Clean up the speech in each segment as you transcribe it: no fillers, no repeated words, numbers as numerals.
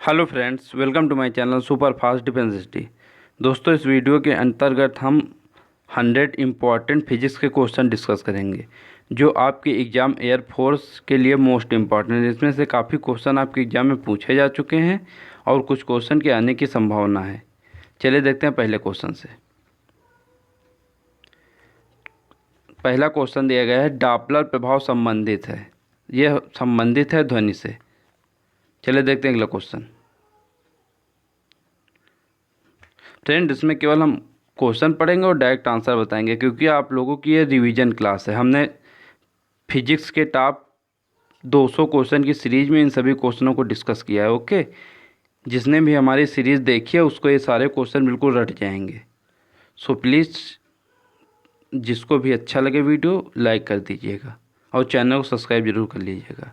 Hello friends, welcome to my channel super fast defence history. दोस्तों, इस video के अंतर्गत हम 100 इम्पॉर्टेंट फिजिक्स के क्वेश्चन डिस्कस करेंगे जो आपके एग्ज़ाम एयरफोर्स के लिए मोस्ट इम्पॉर्टेंट है। इसमें से काफ़ी क्वेश्चन आपके एग्ज़ाम में पूछे जा चुके हैं और कुछ क्वेश्चन के आने की संभावना है। चलिए देखते हैं पहले क्वेश्चन से। पहला क्वेश्चन दिया गया है, डॉपलर प्रभाव संबंधित है, यह संबंधित है ध्वनि से। चलिए देखते हैं अगला क्वेश्चन। फ्रेंड, इसमें केवल हम क्वेश्चन पढ़ेंगे और डायरेक्ट आंसर बताएंगे, क्योंकि आप लोगों की ये रिवीजन क्लास है। हमने फिजिक्स के टॉप 200 क्वेश्चन की सीरीज में इन सभी क्वेश्चनों को डिस्कस किया है। ओके, जिसने भी हमारी सीरीज़ देखी है उसको ये सारे क्वेश्चन बिल्कुल रट जाएंगे। सो प्लीज़, जिसको भी अच्छा लगे वीडियो लाइक कर दीजिएगा और चैनल को सब्सक्राइब जरूर कर लीजिएगा।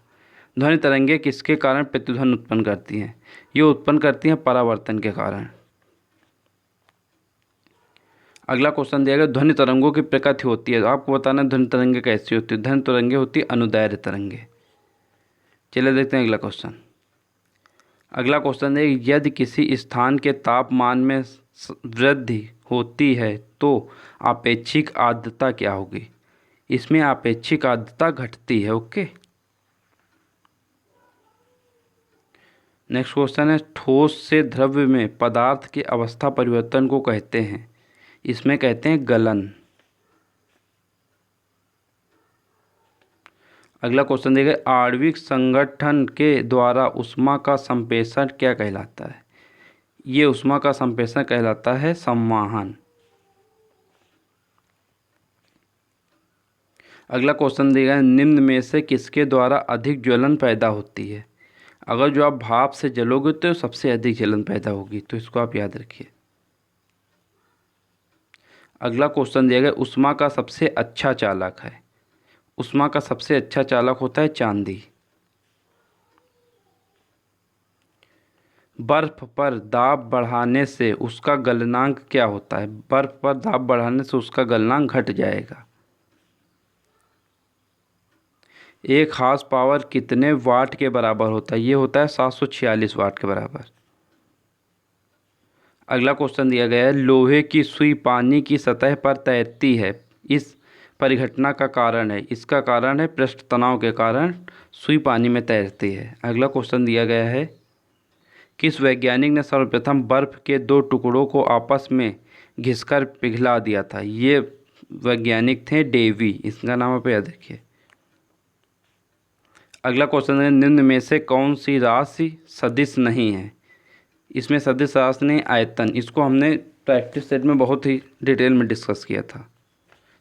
ध्वनि तरंगें किसके कारण प्रतिध्वनि उत्पन्न करती हैं? ये उत्पन्न करती हैं परावर्तन के कारण। अगला क्वेश्चन दिया गया, ध्वनि तरंगों की प्रकृति होती है। आपको बताना है ध्वनि तरंगे कैसी होती है। ध्वनि तरंगे होती है अनुदैर्घ्य तरंगे। चलिए देखते हैं अगला क्वेश्चन। अगला क्वेश्चन है, यदि किसी स्थान के तापमान में वृद्धि होती है तो आपेक्षिक आर्द्रता क्या होगी? इसमें आपेक्षिक आर्द्रता घटती है। ओके, नेक्स्ट क्वेश्चन है, ठोस से द्रव्य में पदार्थ के अवस्था परिवर्तन को कहते हैं। इसमें कहते हैं गलन। अगला क्वेश्चन देखिए, आणविक संगठन के द्वारा ऊष्मा का संप्रेषण क्या कहलाता है? ये ऊष्मा का संप्रेषण कहलाता है संवहन। अगला क्वेश्चन दिया है, निम्न में से किसके द्वारा अधिक ज्वलन पैदा होती है? अगर जो आप भाप से जलोगे तो सबसे अधिक जलन पैदा होगी, तो इसको आप याद रखिए। अगला क्वेश्चन दिया गया, ऊष्मा का सबसे अच्छा चालक है। ऊष्मा का सबसे अच्छा चालक होता है चांदी। बर्फ पर दाब बढ़ाने से उसका गलनांक क्या होता है? बर्फ पर दाब बढ़ाने से उसका गलनांक घट जाएगा। एक हार्स पावर कितने वाट के बराबर होता है? ये होता है 746 वाट के बराबर। अगला क्वेश्चन दिया गया है, लोहे की सुई पानी की सतह पर तैरती है, इस परिघटना का कारण है। इसका कारण है पृष्ठ तनाव के कारण सुई पानी में तैरती है। अगला क्वेश्चन दिया गया है, किस वैज्ञानिक ने सर्वप्रथम बर्फ के दो टुकड़ों को आपस में घिसकर पिघला दिया था? ये वैज्ञानिक थे डेवी। इसका नाम आप याद रखिए। अगला क्वेश्चन है, निम्न में से कौन सी राशि सदिश नहीं है? इसमें सदिश राशि नहीं, आयतन। इसको हमने प्रैक्टिस सेट में बहुत ही डिटेल में डिस्कस किया था।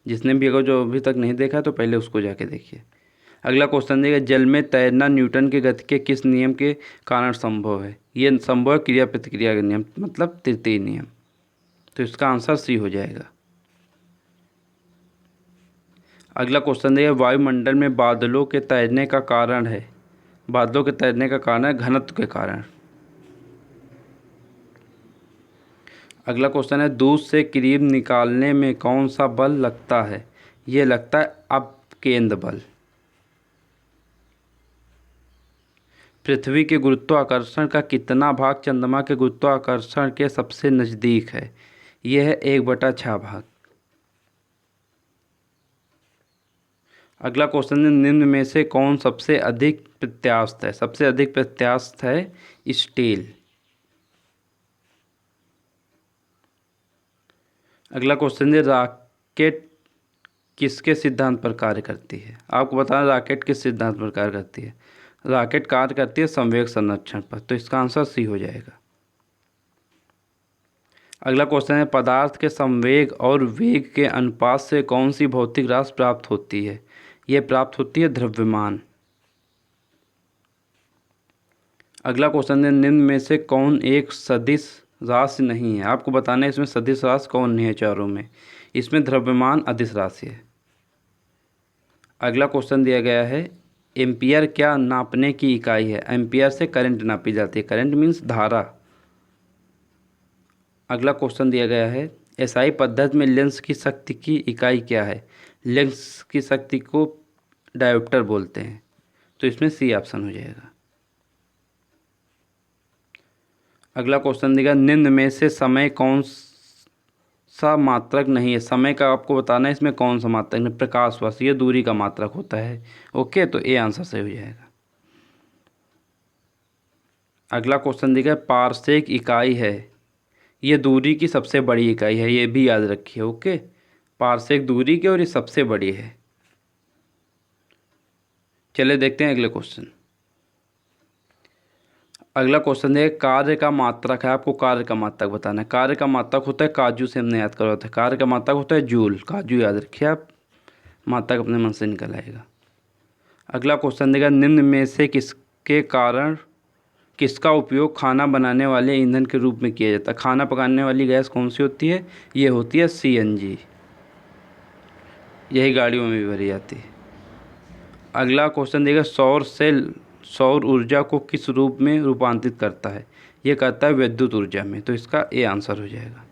जिसने भी अगर जो अभी तक नहीं देखा तो पहले उसको जाके देखिए। अगला क्वेश्चन देखिए, जल में तैरना न्यूटन के गति के किस नियम के कारण संभव है? ये संभव है क्रिया प्रतिक्रिया का नियम, मतलब तृतीय नियम। तो इसका आंसर सी हो जाएगा। अगला क्वेश्चन देखिए, वायुमंडल में बादलों के तैरने का कारण है। बादलों के तैरने का कारण है घनत्व के कारण। अगला क्वेश्चन है, दूध से क्रीम निकालने में कौन सा बल लगता है? ये लगता है अपकेंद्र बल। पृथ्वी के गुरुत्वाकर्षण का कितना भाग चंद्रमा के गुरुत्वाकर्षण के सबसे नज़दीक है? यह है 1/6 भाग। अगला क्वेश्चन है, निम्न में से कौन सबसे अधिक प्रत्यास्थ है? सबसे अधिक प्रत्यास्थ है स्टील। अगला क्वेश्चन है, रॉकेट किसके सिद्धांत पर कार्य करती है? आपको बताना रॉकेट किस सिद्धांत पर कार्य करती है। रॉकेट कार्य करती है संवेग संरक्षण पर। तो इसका आंसर सी हो जाएगा। अगला क्वेश्चन है, पदार्थ के संवेग और वेग के अनुपात से कौन सी भौतिक राशि प्राप्त होती है? यह प्राप्त होती है द्रव्यमान। अगला क्वेश्चन है, निम्न में से कौन एक सदिश राशि नहीं है? आपको बताना है इसमें सदिश राशि कौन नहीं है चारों में। इसमें द्रव्यमान अदिश राशि है। अगला क्वेश्चन दिया गया है, एम्पियर क्या नापने की इकाई है? एम्पियर से करंट नापी जाती है। करंट मीन्स धारा। अगला क्वेश्चन दिया गया है, एसआई पद्धति में लेंस की शक्ति की इकाई क्या है? लेंस की शक्ति को डायोप्टर बोलते हैं। तो इसमें सी ऑप्शन हो जाएगा। अगला क्वेश्चन देगा निम्न में से समय कौन सा मात्रक नहीं है। समय का आपको बताना है इसमें कौन सा मात्रक नहीं। प्रकाश वर्ष ये दूरी का मात्रक होता है। ओके, तो ए आंसर सही हो जाएगा। अगला क्वेश्चन देगा पारसेक इकाई है, ये दूरी की सबसे बड़ी इकाई है, ये भी याद रखिए। ओके, पारसेक दूरी की और ये सबसे बड़ी है। चलिए देखते हैं अगले क्वेश्चन। अगला क्वेश्चन है कार्य का मात्रक है, आपको कार्य का मात्रक बताना है। कार्य का मात्रक होता है काजू से हमने याद करवाया था, कार्य का मात्रक होता है जूल। काजू याद रखिए आप, मात्रक अपने मन से निकल आएगा। अगला क्वेश्चन देगा निम्न में से किसके कारण किसका उपयोग खाना बनाने वाले ईंधन के रूप में किया जाता है। खाना पकाने वाली गैस कौन सी होती है, ये होती है सीएनजी, यही गाड़ियों में भी भरी जाती है। अगला क्वेश्चन देगा सौर सेल सौर ऊर्जा को किस रूप में रूपांतरित करता है, ये करता है विद्युत ऊर्जा में, तो इसका ए आंसर हो जाएगा।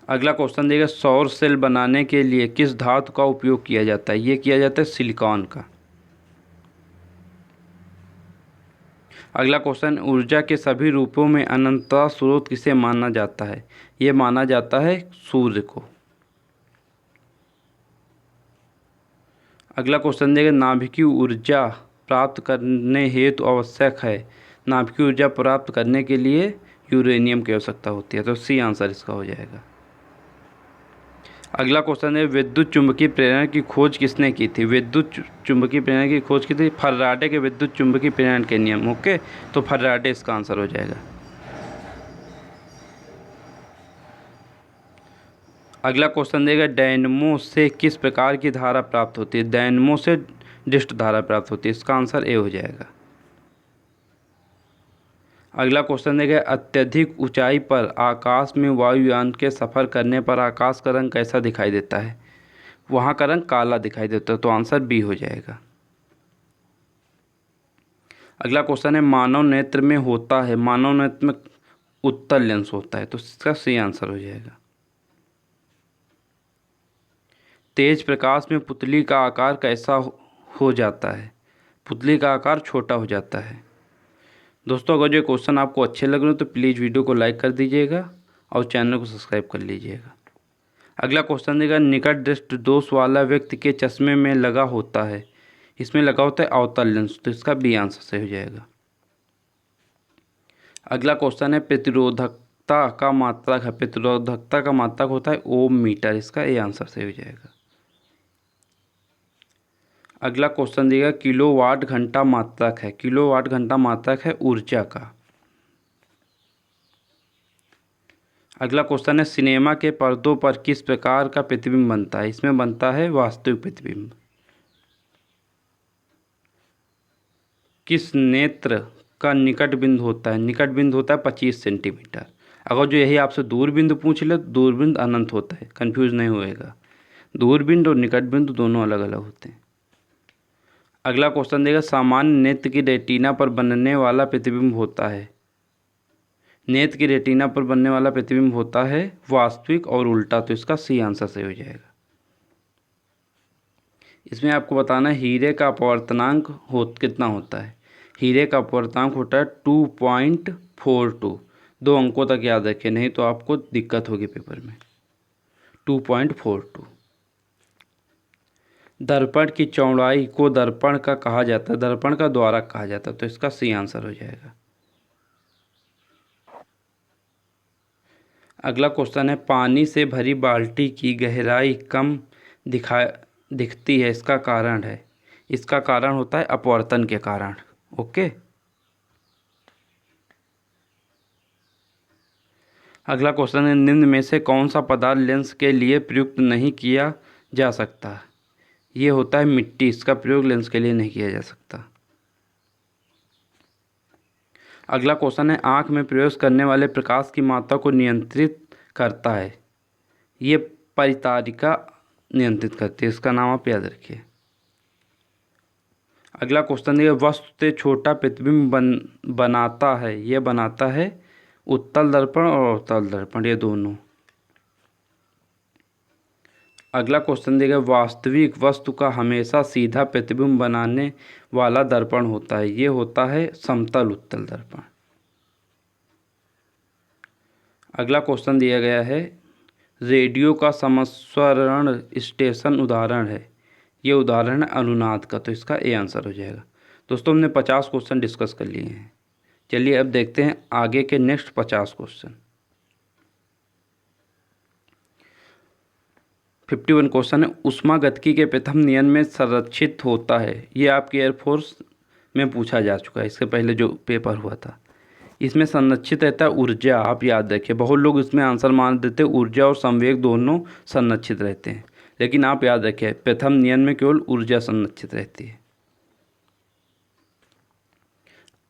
अगला क्वेश्चन देगा सौर सेल बनाने के लिए किस धातु का उपयोग किया जाता है, ये किया जाता है सिलिकॉन का। अगला क्वेश्चन ऊर्जा के सभी रूपों में अनंतता स्रोत किसे माना जाता है, ये माना जाता है सूर्य को। अगला क्वेश्चन देगा नाभिकीय ऊर्जा प्राप्त करने हेतु आवश्यक है। नाभिकीय ऊर्जा प्राप्त करने के लिए यूरेनियम की आवश्यकता होती है, तो सी आंसर इसका हो जाएगा। अगला क्वेश्चन है विद्युत चुंबकीय प्रेरण की खोज किसने की थी। विद्युत चुंबकीय प्रेरण की खोज की थी फराडे के विद्युत चुंबकीय प्रेरण के नियम। ओके, तो फराडे इसका आंसर हो जाएगा। अगला क्वेश्चन देगा डायनमो से किस प्रकार की धारा प्राप्त होती है। डायनमो से डिस्ट धारा प्राप्त होती है, इसका आंसर ए हो जाएगा। अगला क्वेश्चन देगा अत्यधिक ऊंचाई पर आकाश में वायुयान के सफ़र करने पर आकाश का रंग कैसा दिखाई देता है, वहाँ का रंग काला दिखाई देता है, तो आंसर बी हो जाएगा। अगला क्वेश्चन है मानव नेत्र में होता है, मानव नेत्र में उत्तल लेंस होता है, तो इसका सी आंसर हो जाएगा। तेज प्रकाश में पुतली का आकार कैसा हो जाता है, पुतली का आकार छोटा हो जाता है। दोस्तों अगर जो क्वेश्चन आपको अच्छे लग रहे हो तो प्लीज़ वीडियो को लाइक कर दीजिएगा और चैनल को सब्सक्राइब कर लीजिएगा। अगला क्वेश्चन देगा निकट दृष्टि दोष वाला व्यक्ति के चश्मे में लगा होता है, इसमें लगा होता है अवतल लेंस, तो इसका बी आंसर सही हो जाएगा। अगला क्वेश्चन है प्रतिरोधकता का मात्रक है, प्रतिरोधकता का मात्रक होता है ओम मीटर, इसका ए आंसर सही हो जाएगा। अगला क्वेश्चन देगा किलोवाट घंटा मात्रक है, किलोवाट घंटा मात्रक है ऊर्जा का। अगला क्वेश्चन है सिनेमा के पर्दों पर किस प्रकार का प्रतिबिंब बनता है, इसमें बनता है वास्तविक प्रतिबिंब। किस नेत्र का निकट बिंदु होता है, निकट बिंदु होता है 25 सेंटीमीटर। अगर जो यही आपसे दूर बिंदु पूछ ले तो दूर बिंदु अनंत होता है, कन्फ्यूज नहीं होएगा। दूर बिंदु और निकट बिंदु दोनों अलग अलग होते हैं। अगला क्वेश्चन देगा सामान्य नेत्र की रेटिना पर बनने वाला प्रतिबिंब होता है, नेत्र की रेटिना पर बनने वाला प्रतिबिंब होता है वास्तविक और उल्टा, तो इसका सी आंसर सही हो जाएगा। इसमें आपको बताना है हीरे का अपवर्तनांक कितना होता है। हीरे का अपवर्तनांक होता है 2.42। 2 अंकों तक याद रखें, नहीं तो आपको दिक्कत होगी पेपर में। 2.42। दर्पण की चौड़ाई को दर्पण का कहा जाता है, दर्पण का द्वारक कहा जाता है, तो इसका सी आंसर हो जाएगा। अगला क्वेश्चन है पानी से भरी बाल्टी की गहराई कम दिखती है, इसका कारण है, इसका कारण होता है अपवर्तन के कारण। ओके, अगला क्वेश्चन है निम्न में से कौन सा पदार्थ लेंस के लिए प्रयुक्त नहीं किया जा सकता, ये होता है मिट्टी, इसका प्रयोग लेंस के लिए नहीं किया जा सकता। अगला क्वेश्चन है आँख में प्रवेश करने वाले प्रकाश की मात्रा को नियंत्रित करता है, ये परितारिका नियंत्रित करती है, इसका नाम आप याद रखिए। अगला क्वेश्चन है वस्तु से छोटा प्रतिबिंब बनाता है, ये बनाता है उत्तल दर्पण और अवतल दर्पण, ये दोनों। अगला क्वेश्चन देगा वास्तविक वस्तु का हमेशा सीधा प्रतिबिंब बनाने वाला दर्पण होता है, ये होता है समतल उत्तल दर्पण। अगला क्वेश्चन दिया गया है, रेडियो का समस्वरण स्टेशन उदाहरण है। ये उदाहरण है अनुनाद का, तो इसका ए आंसर हो जाएगा। दोस्तों हमने 50 क्वेश्चन डिस्कस कर लिए हैं। चलिए अब देखते हैं आगे के नेक्स्ट 50 क्वेश्चन। 51 क्वेश्चन है, ऊष्मागतिकी के प्रथम नियम में संरक्षित होता है। ये आपके एयरफोर्स में पूछा जा चुका है, इसके पहले जो पेपर हुआ था। इसमें संरक्षित रहता है ऊर्जा। आप याद रखिए, बहुत लोग इसमें आंसर मान देते हैं ऊर्जा और संवेग दोनों संरक्षित रहते हैं, लेकिन आप याद रखिए प्रथम नियम में केवल ऊर्जा संरक्षित रहती है।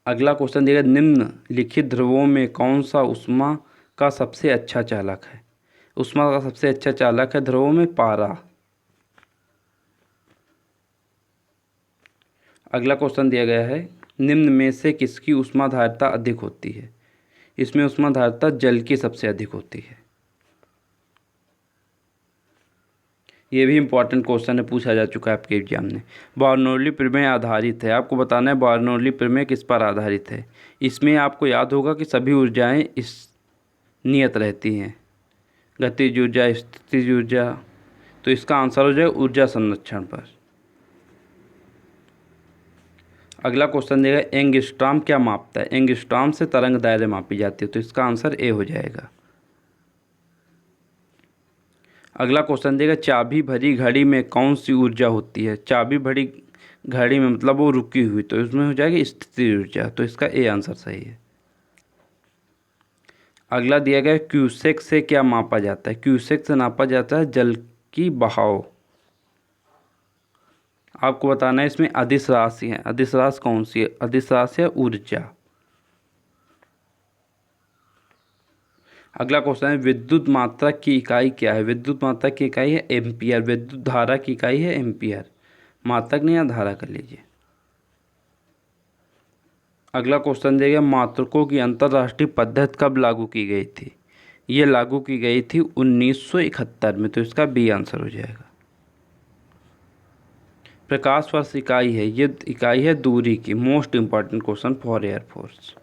अगला क्वेश्चन दिया, निम्नलिखित ध्रुवों में कौन सा ऊष्मा का सबसे अच्छा चालक है। ऊष्मा का सबसे अच्छा चालक है ध्रुवों में पारा। अगला क्वेश्चन दिया गया है, निम्न में से किसकी ऊष्माधारता अधिक होती है। इसमें ऊष्माधारता जल की सबसे अधिक होती है। ये भी इंपॉर्टेंट क्वेश्चन है, पूछा जा चुका है आपके एग्जाम में। बर्नौली प्रमेय आधारित है। आपको बताना है बर्नौली प्रमेय किस पर आधारित है। इसमें आपको याद होगा कि सभी ऊर्जाएं इस नियत रहती हैं, गतिज ऊर्जा, स्थितिज ऊर्जा। तो इसका आंसर हो जाए ऊर्जा संरक्षण पर। अगला क्वेश्चन देगा, एंगस्ट्रॉम क्या मापता है। एंगस्ट्रॉम से तरंग दायरे मापी जाती है, तो इसका आंसर ए हो जाएगा। अगला क्वेश्चन देगा, चाबी भरी घड़ी में कौन सी ऊर्जा होती है। चाबी भरी घड़ी में मतलब वो रुकी हुई, तो इसमें हो जाएगी स्थितिज ऊर्जा, तो इसका ए आंसर सही है। अगला दिया गया, क्यूसेक से क्या मापा जाता है। क्यूसेक से नापा जाता है जल की बहाव। आपको बताना है इसमें अदिश राशि है। अदिश राशि कौन सी है। अदिश राशि है ऊर्जा। अगला क्वेश्चन है, विद्युत मात्रा की इकाई क्या है। विद्युत मात्रा की इकाई है एम्पियर। विद्युत धारा की इकाई है एम्पियर। मात्रक नहीं या धारा कर लीजिए। अगला क्वेश्चन दिया गया, मात्रकों की अंतर्राष्ट्रीय पद्धति कब लागू की गई थी। ये लागू की गई थी 1971 में, तो इसका बी आंसर हो जाएगा। प्रकाश वर्ष इकाई है, ये इकाई है दूरी की। Most important question for air force.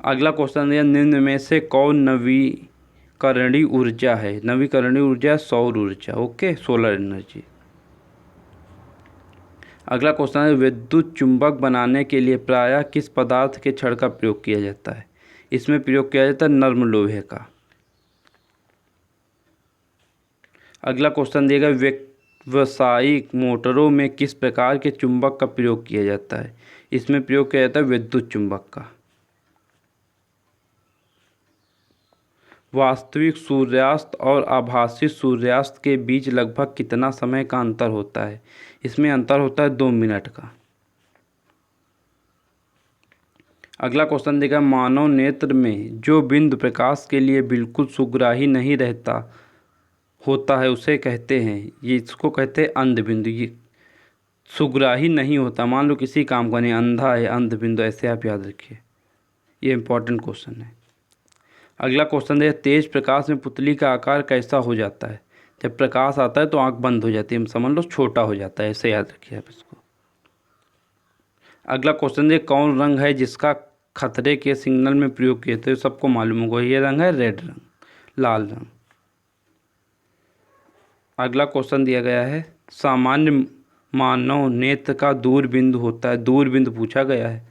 अगला क्वेश्चन दिया, निम्न में से कौन नवीकरणीय ऊर्जा है। नवीकरणीय ऊर्जा सौर ऊर्जा, ओके, सोलर एनर्जी। अगला क्वेश्चन है, विद्युत चुंबक बनाने के लिए प्रायः किस पदार्थ के छड़ का प्रयोग किया जाता है। इसमें प्रयोग किया जाता है नर्म लोहे का। अगला क्वेश्चन दिएगा, व्यावसायिक मोटरों में किस प्रकार के चुंबक का प्रयोग किया जाता है। इसमें प्रयोग किया जाता है विद्युत चुंबक का। वास्तविक सूर्यास्त और आभासी सूर्यास्त के बीच लगभग कितना समय का अंतर होता है। इसमें अंतर होता है 2 मिनट का। अगला क्वेश्चन देगा, मानव नेत्र में जो बिंदु प्रकाश के लिए बिल्कुल सुग्राही नहीं रहता होता है उसे कहते हैं। ये इसको कहते हैं अंध बिंदु। ये सुग्राही नहीं होता, मान लो किसी काम का नहीं, अंधा है, अंध बिंदु, ऐसे आप याद रखिए। ये इंपॉर्टेंट क्वेश्चन है। अगला क्वेश्चन है, तेज प्रकाश में पुतली का आकार कैसा हो जाता है। जब प्रकाश आता है तो आंख बंद हो जाती है, समझ लो छोटा हो जाता है, ऐसे याद रखिए आप इसको। अगला क्वेश्चन है, कौन रंग है जिसका खतरे के सिग्नल में प्रयोग किए थे। सबको मालूम होगा, ये रंग है रेड रंग, लाल रंग। अगला क्वेश्चन दिया गया है, सामान्य मानव नेत्र का दूर बिंदु होता है। दूर बिंदु पूछा गया है,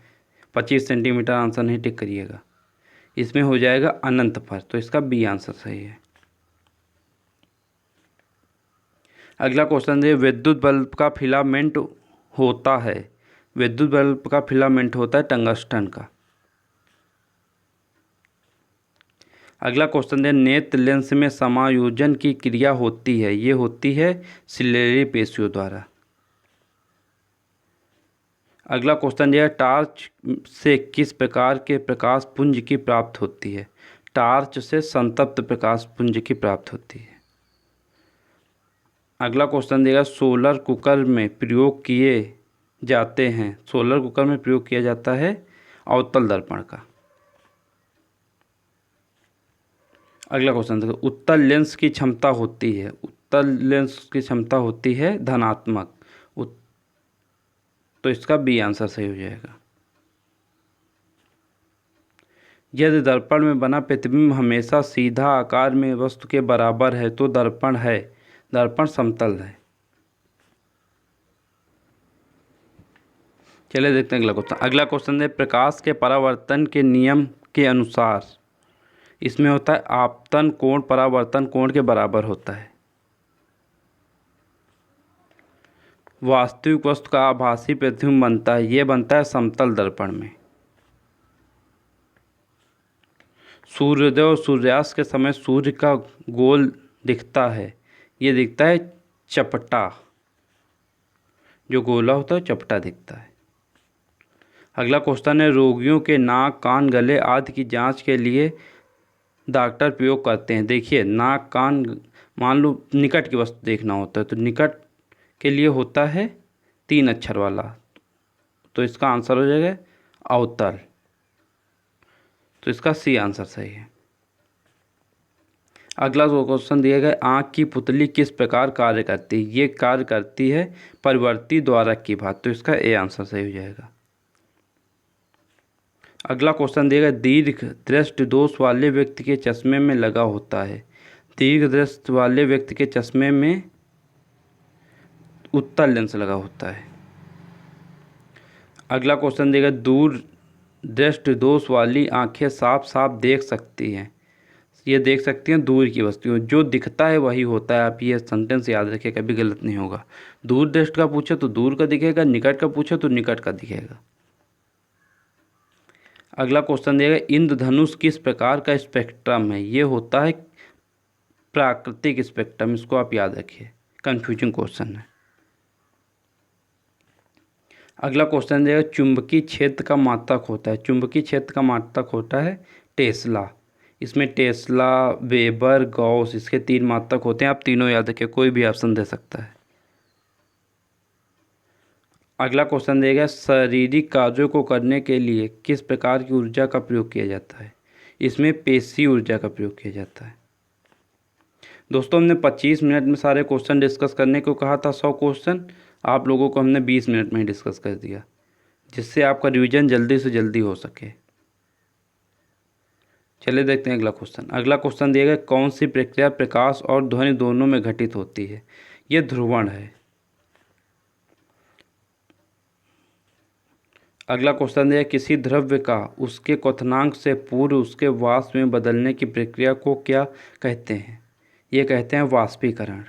25 सेंटीमीटर। आंसर नहीं टिक करिएगा, इसमें हो जाएगा अनंत पर, तो इसका बी आंसर सही है। अगला क्वेश्चन है, विद्युत बल्ब का फिलामेंट होता है। विद्युत बल्ब का फिलामेंट होता है टंगस्टन का। अगला क्वेश्चन है, नेत्र लेंस में समायोजन की क्रिया होती है। ये होती है सिलेरी पेशियों द्वारा। अगला क्वेश्चन यह, टॉर्च से किस प्रकार के प्रकाश पुंज की प्राप्त होती है। टॉर्च से संतप्त प्रकाश पुंज की प्राप्त होती है। अगला क्वेश्चन देगा, सोलर कुकर में प्रयोग किए जाते हैं। सोलर कुकर में प्रयोग किया जाता है अवतल दर्पण का। अगला क्वेश्चन देखो, उत्तल लेंस की क्षमता होती है। उत्तल लेंस की क्षमता होती है धनात्मक। तो इसका बी आंसर सही हो जाएगा। यदि दर्पण में बना प्रतिबिंब हमेशा सीधा आकार में वस्तु के बराबर है तो दर्पण है। दर्पण समतल है। चलिए देखते हैं अगला क्वेश्चन। अगला क्वेश्चन है प्रकाश के परावर्तन के नियम के अनुसार इसमें होता है आपतन कोण परावर्तन कोण के बराबर होता है। वास्तविक वस्तु का आभासी प्रतिबिंब बनता है, ये बनता है समतल दर्पण में। सूर्योदय और सूर्यास्त के समय सूर्य का गोल दिखता है, ये दिखता है चपटा। जो गोला होता है चपटा दिखता है। अगला क्वेश्चन है रोगियों के नाक कान गले आदि की जांच के लिए डॉक्टर प्रयोग करते हैं। देखिए नाक कान, मान लो निकट की वस्तु देखना होता है तो निकट के लिए होता है 3 अक्षर वाला, तो इसका आंसर हो जाएगा अवतल। तो इसका सी आंसर सही है। अगला क्वेश्चन दिया गया आँख की पुतली किस प्रकार कार्य करती है। ये कार्य करती है परिवर्ती द्वारक की भांति, तो इसका ए आंसर सही हो जाएगा। अगला क्वेश्चन दिया गया दीर्घ दृष्टि दोष वाले व्यक्ति के चश्मे में लगा होता है। दीर्घ दृष्टि वाले व्यक्ति के चश्मे में उत्तल लेंस लगा होता है। अगला क्वेश्चन देगा दूर दृष्टि दोष वाली आंखें साफ साफ देख सकती हैं। ये देख सकती हैं दूर की वस्तुओं, जो दिखता है वही होता है। आप ये सेंटेंस याद रखिए, कभी गलत नहीं होगा। दूर दृष्टि का पूछे तो दूर का दिखेगा, निकट का पूछे तो निकट का दिखेगा। अगला क्वेश्चन देगा इंद्रधनुष किस प्रकार का स्पेक्ट्रम है। ये होता है प्राकृतिक स्पेक्ट्रम, इसको आप याद रखिए, कंफ्यूजिंग क्वेश्चन है। अगला क्वेश्चन देगा चुंबकीय क्षेत्र का मात्रक होता है। चुंबकीय क्षेत्र का मात्रक होता है टेस्ला। इसमें टेस्ला, वेबर, गॉस, इसके 3 मात्रक होते हैं। आप तीनों याद रखिए, कोई भी ऑप्शन दे सकता है। अगला क्वेश्चन देगा शारीरिक कार्यों को करने के लिए किस प्रकार की ऊर्जा का प्रयोग किया जाता है। इसमें पेशी ऊर्जा का प्रयोग किया जाता है। दोस्तों हमने 25 मिनट में सारे क्वेश्चन डिस्कस करने को कहा था। 100 क्वेश्चन आप लोगों को हमने 20 मिनट में ही डिस्कस कर दिया, जिससे आपका रिवीजन जल्दी से जल्दी हो सके। चलिए देखते हैं अगला क्वेश्चन। अगला क्वेश्चन दिया गया कौन सी प्रक्रिया प्रकाश और ध्वनि दोनों में घटित होती है। ये ध्रुवण है। अगला क्वेश्चन दिया किसी द्रव्य का उसके क्वथनांक से पूर्व उसके वाष्प में बदलने की प्रक्रिया को क्या कहते हैं। ये कहते हैं वाष्पीकरण।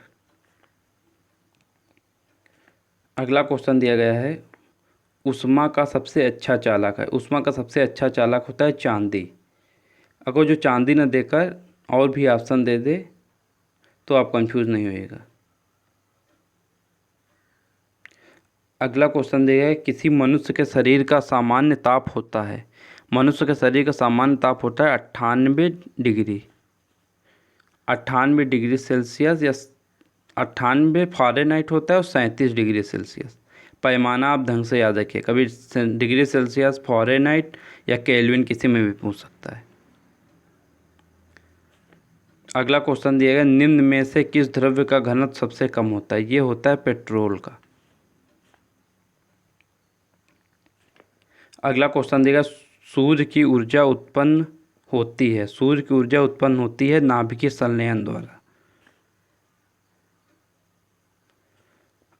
अगला क्वेश्चन दिया गया है ऊष्मा का सबसे अच्छा चालक है। ऊष्मा का सबसे अच्छा चालक होता है चांदी। अगर जो चांदी न देकर और भी ऑप्शन दे दे तो आप कंफ्यूज नहीं होइएगा। अगला क्वेश्चन दिया है किसी मनुष्य के शरीर का सामान्य ताप होता है। मनुष्य के शरीर का सामान्य ताप होता है 98 डिग्री, 98 डिग्री सेल्सियस या 98 फ़ारेनहाइट होता है और 37 डिग्री सेल्सियस। पैमाना आप ढंग से याद रखिए, कभी डिग्री सेल्सियस, फ़ारेनहाइट या केल्विन किसी में भी पूछ सकता है। अगला क्वेश्चन दिया गया निम्न में से किस द्रव्य का घनत्व सबसे कम होता है। ये होता है पेट्रोल का। अगला क्वेश्चन देगा सूर्य की ऊर्जा उत्पन्न होती है। सूर्य की ऊर्जा उत्पन्न होती है नाभिकीय संलयन द्वारा।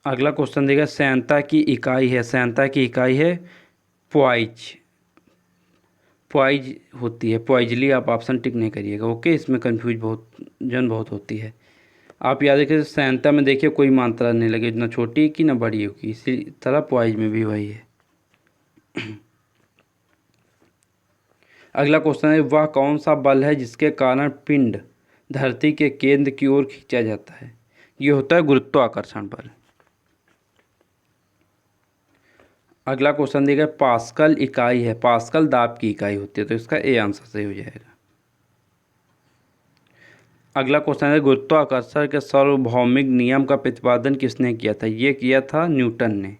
अगला क्वेश्चन देगा श्यानता की इकाई है। श्यानता की इकाई है पॉइज। पॉइज होती है, पॉइजली आप ऑप्शन टिक नहीं करिएगा। ओके, इसमें कन्फ्यूजन बहुत होती है। आप याद रखिए श्यानता में देखिए कोई मात्रा नहीं लगे, ना छोटी की ना बड़ी होगी। इसी तरह पॉइज में भी वही है। अगला क्वेश्चन है वह कौन सा बल है जिसके कारण पिंड धरती के केंद्र की ओर खींचा जाता है। ये होता है गुरुत्वाकर्षण बल। अगला क्वेश्चन दिया गया पास्कल इकाई है। पास्कल दाब की इकाई होती है, तो इसका ए आंसर सही हो जाएगा। अगला क्वेश्चन है गुरुत्वाकर्षण के सार्वभौमिक नियम का प्रतिपादन किसने किया था। ये किया था न्यूटन ने।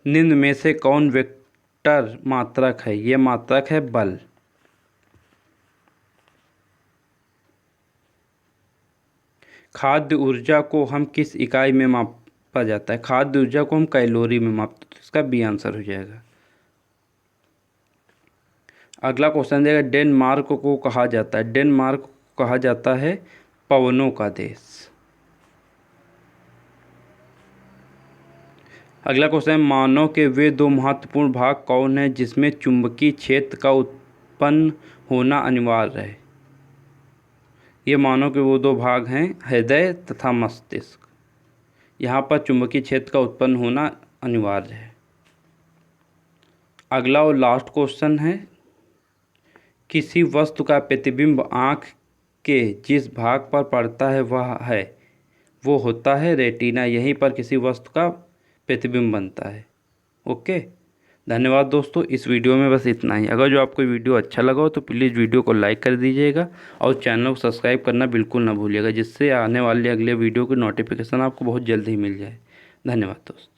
निम्न में से कौन वेक्टर मात्रक है। ये मात्रक है बल। खाद्य ऊर्जा को हम किस इकाई में मापा जाता है। खाद्य ऊर्जा को हम कैलोरी में मापते हैं, तो इसका बी आंसर हो जाएगा। अगला क्वेश्चन देगा, डेनमार्क को कहा जाता है, डेनमार्क को कहा जाता है पवनों का देश। अगला क्वेश्चन है, मानव के वे दो महत्वपूर्ण भाग कौन है जिसमें चुंबकीय क्षेत्र का उत्पन्न होना अनिवार्य है। ये मानव के वो दो भाग हैं, हृदय तथा मस्तिष्क। यहाँ पर चुंबकीय क्षेत्र का उत्पन्न होना अनिवार्य है। अगला और लास्ट क्वेश्चन है, किसी वस्तु का प्रतिबिंब आँख के जिस भाग पर पड़ता है वो होता है रेटिना। यहीं पर किसी वस्तु का प्रतिबिंब बनता है। ओके, धन्यवाद दोस्तों। इस वीडियो में बस इतना ही। अगर जो आपको वीडियो अच्छा लगा हो तो प्लीज़ वीडियो को लाइक कर दीजिएगा और चैनल को सब्सक्राइब करना बिल्कुल ना भूलिएगा, जिससे आने वाले अगले वीडियो की नोटिफिकेशन आपको बहुत जल्द ही मिल जाए। धन्यवाद दोस्तों।